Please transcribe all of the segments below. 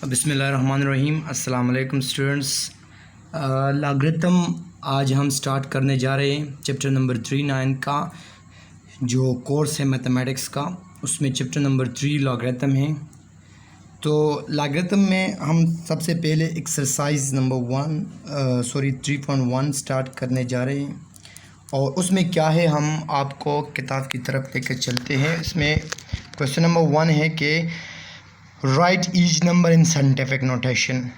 बिस्मिल्लाहिर्रहमानिर्रहीम। अस्सलाम वालेकुम स्टूडेंट्स। लॉगरिथम आज हम स्टार्ट करने जा रहे हैं चैप्टर नंबर 39 का जो कोर्स है मैथमेटिक्स का, उसमें चैप्टर नंबर 3 लॉगरिथम है। तो लॉगरिथम में हम सबसे पहले एक्सरसाइज नंबर 3.1 स्टार्ट करने जा रहे हैं और उसमें क्या है हम आपको किताब की तरफ लेकर चलते हैं। इसमें क्वेश्चन नंबर 1 है कि right each number in scientific notation.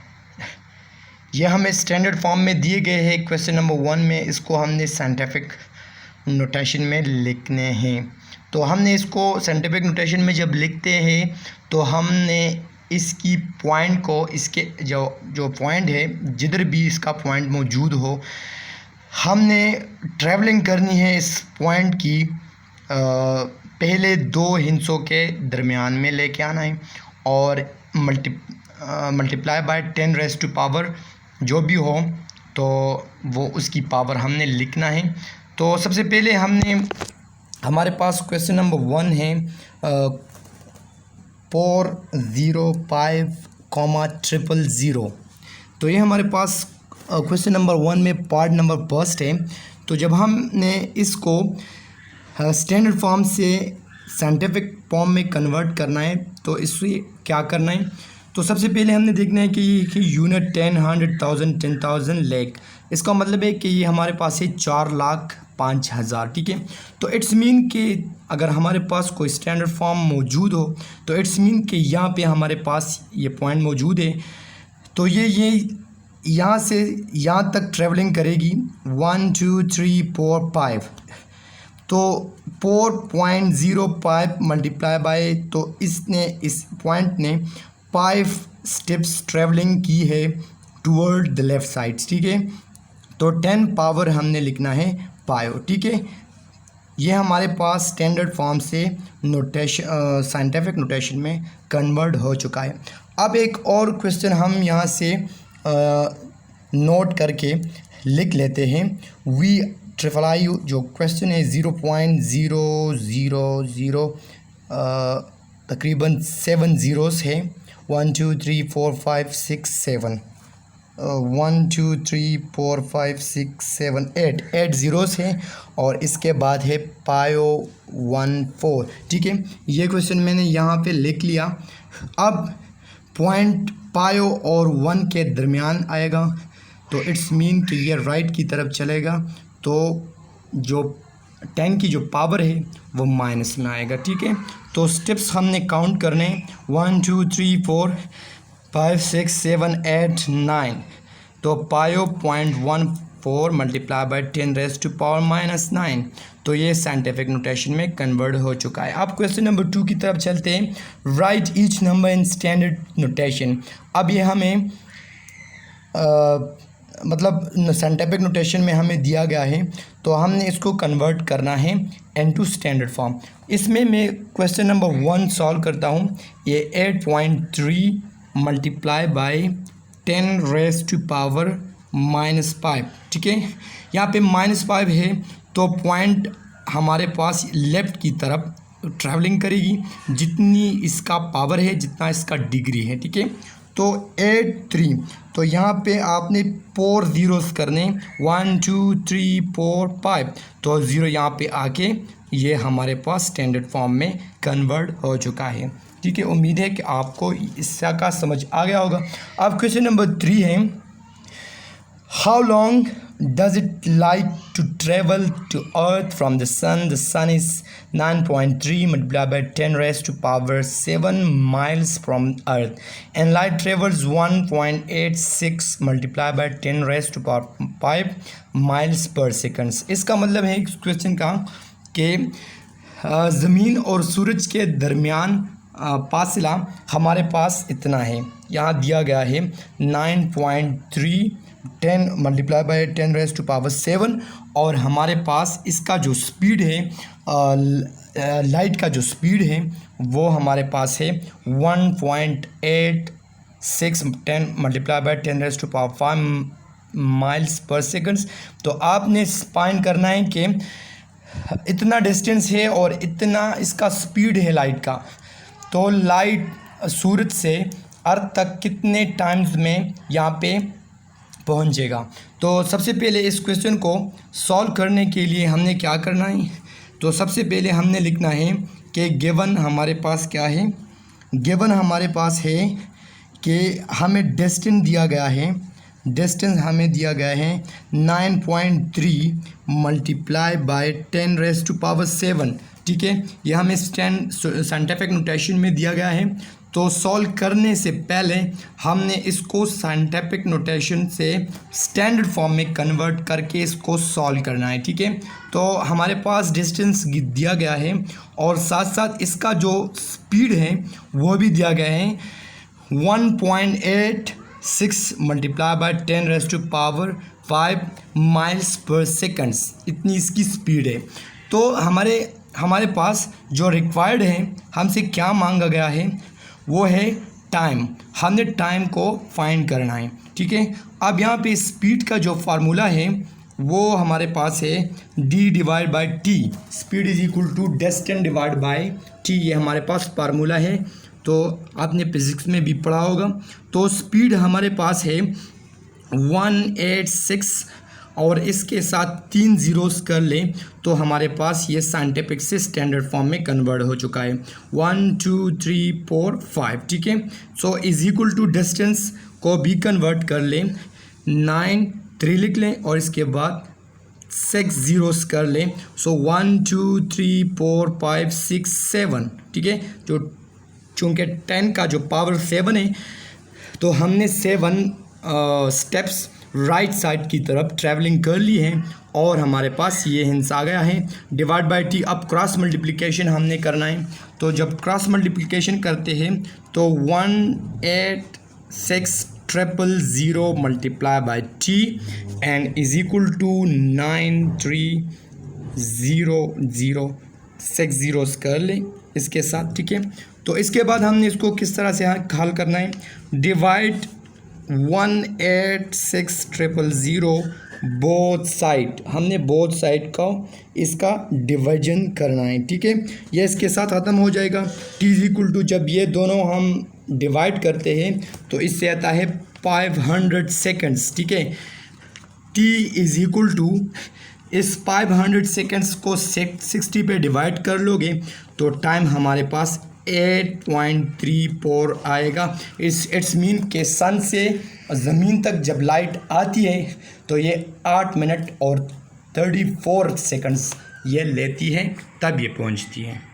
ये हमें स्टैंडर्ड फॉर्म में दिए गए हैं क्वेश्चन नंबर 1 में, इसको हमने साइंटिफिक नोटेशन में लिखने हैं। तो हमने इसको साइंटिफिक नोटेशन में जब लिखते हैं तो हमने इसकी पॉइंट को, इसके जो पॉइंट है, जिधर भी इसका पॉइंट मौजूद हो, हमने ट्रैवलिंग करनी है इस पॉइंट की पहले दो हिस्सों के दरमियान में लेके आना है और multiply by 10 raise to power जो भी हो तो वो उसकी पावर हमने लिखना है। तो सबसे पहले हमारे पास क्वेश्चन नंबर 1 है 405,000। तो ये हमारे पास क्वेश्चन नंबर 1 में पार्ट नंबर फर्स्ट है। तो जब हमने इसको स्टैंडर्ड फॉर्म से साइंटिफिक फॉर्म में कन्वर्ट करना है तो इससे क्या करना है, तो सबसे पहले हमने देखना है कि यूनिट 10, 100,000, 10,000, लाख। इसका मतलब है कि ये हमारे पास है 4,05,000। ठीक है। तो इट्स मीन कि अगर हमारे पास कोई स्टैंडर्ड फॉर्म मौजूद हो तो इट्स मीन कि यहाँ पे हमारे पास ये पॉइंट मौजूद है। तो ये यहाँ से यहाँ तक ट्रैवलिंग करेगी 1 2 3 4 5। तो 4.05 मल्टीप्लाई बाय, तो इस पॉइंट ने 5 स्टेप्स ट्रैवलिंग की है टूवर्ड द लेफ़्ट साइड। ठीक है। तो 10 पावर हमने लिखना है पायो। ठीक है। ये हमारे पास स्टैंडर्ड फॉर्म से नोटेशन साइंटिफिक नोटेशन में कन्वर्ट हो चुका है। अब एक और क्वेश्चन हम यहाँ से नोट करके लिख लेते हैं। VIII जो क्वेश्चन है 0.000 तकरीबन 7 ज़ीरोस है। 1 2 3 4 5 6 7 1 2 3 4 5 6 7 8 ज़ीरोस है और इसके बाद है पायो 1 4। ठीक है। ये क्वेश्चन मैंने यहाँ पे लिख लिया। अब पॉइंट पायो और 1 के दरमियान आएगा तो इट्स मीन कि ये राइट की तरफ चलेगा, तो जो 10 की जो पावर है वो माइनस में आएगा। ठीक है। तो स्टेप्स हमने काउंट करने 1 2 3 4 5 6 7 8 9। तो पायो 0.14 multiply by 10 raise to power -9। तो ये साइंटिफिक नोटेशन में कन्वर्ट हो चुका है। अब क्वेश्चन नंबर 2 की तरफ चलते हैं। Right each number in standard notation. अब ये हमें मतलब साइंटिफिक नोटेशन में हमें दिया गया है तो हमने इसको कन्वर्ट करना है इनटू स्टैंडर्ड फॉर्म। इसमें मैं क्वेश्चन नंबर 1 सॉल्व करता हूँ। ये 8.3 multiply by 10 raise to power -5। ठीक है। यहाँ पे -5 है तो पॉइंट हमारे पास लेफ़्ट की तरफ ट्रैवलिंग करेगी जितनी इसका पावर है, जितना इसका डिग्री है। ठीक है। तो 8 3, तो यहाँ पे आपने 4 ज़ीरोस करने 1 2 3 4 5। तो 0 यहाँ पे आके ये हमारे पास स्टैंडर्ड फॉर्म में कन्वर्ट हो चुका है। ठीक है। उम्मीद है कि आपको इसका समझ आ गया होगा। अब क्वेश्चन नंबर 3 है how long does it like to travel to earth from the sun? The sun is 9.3 multiplied by 10 raised to power 7 miles from earth and light travels 1.86 multiplied by 10 raised to power 5 miles per second। इसका मतलब है इस question का कि ज़मीन और सूरज के दरमियान फासला हमारे पास इतना है। यहाँ दिया गया है 9.3 10 multiply by 10 raise to power 7 और हमारे पास इसका जो स्पीड है, लाइट का जो स्पीड है वो हमारे पास है 1.86 10 multiply by 10 raise to power 5 miles पर सेकंड। तो आपने फाइंड करना है कि इतना डिस्टेंस है और इतना इसका स्पीड है लाइट का। तो लाइट सूरज से अर्थ तक कितने टाइम्स में यहाँ पे पहुँचेगा। तो सबसे पहले इस क्वेश्चन को सॉल्व करने के लिए हमने क्या करना है, तो सबसे पहले हमने लिखना है कि गिवन हमारे पास क्या है, गिवन हमारे पास है कि हमें डिस्टेंस दिया गया है, डिस्टेंस हमें दिया गया है 9.3 मल्टीप्लाई बाय 10⁻⁷। ठीक है, यह हमें साइंटिफिक नोटेशन में दिया गया है। तो सॉल्व करने से पहले हमने इसको साइंटिफिक नोटेशन से स्टैंडर्ड फॉर्म में कन्वर्ट करके इसको सॉल्व करना है। ठीक है, तो हमारे पास डिस्टेंस दिया गया है और साथ साथ इसका जो स्पीड है वो भी दिया गया है 1.86 multiply by 10⁻⁵ miles per seconds, इतनी इसकी स्पीड है। तो हमारे पास जो रिक्वायर्ड है, हमसे क्या मांगा गया है, वो है टाइम। हमने टाइम को फाइंड करना है। ठीक है, अब यहाँ पे स्पीड का जो फार्मूला है वो हमारे पास है d/t, speed is equal to distance divide by t, ये हमारे पास फार्मूला है। तो आपने फिजिक्स में भी पढ़ा होगा। तो स्पीड हमारे पास है 186 और इसके साथ 3 ज़ीरोस कर लें तो हमारे पास ये साइंटिफिक से स्टैंडर्ड फॉर्म में कन्वर्ट हो चुका है 1 2 3 4 5। ठीक है, so is equal to distance को भी कन्वर्ट कर लें, 9 3 लिख लें और इसके बाद 6 ज़ीरोस कर लें। सो 1 2 3 4 5 6 7। ठीक है, जो चूँकि 10 का जो पावर 7 है तो हमने 7 स्टेप्स राइट साइड की तरफ ट्रैवलिंग कर ली है और हमारे पास ये हिंस आ गया है डिवाइड बाय टी। अब क्रॉस मल्टीप्लिकेशन हमने करना है। तो जब क्रॉस मल्टीप्लिकेशन करते हैं तो 186,000 multiply by T and is equal to 9300, 6 zeros कर लें इसके साथ। ठीक है, तो इसके बाद हमने इसको किस तरह से हल करना है, डिवाइड 186,000 बोथ साइड, हमने बोथ साइड का इसका डिवीजन करना है। ठीक है, ये इसके साथ ख़त्म हो जाएगा। t इज इक्वल टू, जब ये दोनों हम डिवाइड करते हैं तो इससे आता है 500 सेकंड्स। ठीक है, t इज इक्वल टू, इस 500 सेकंड्स को 60 पे डिवाइड कर लोगे तो टाइम हमारे पास 8.34 आएगा। इट्स मीन के सन से ज़मीन तक जब लाइट आती है तो ये 8 मिनट और 34 सेकंड्स ये लेती है, तब ये पहुंचती है।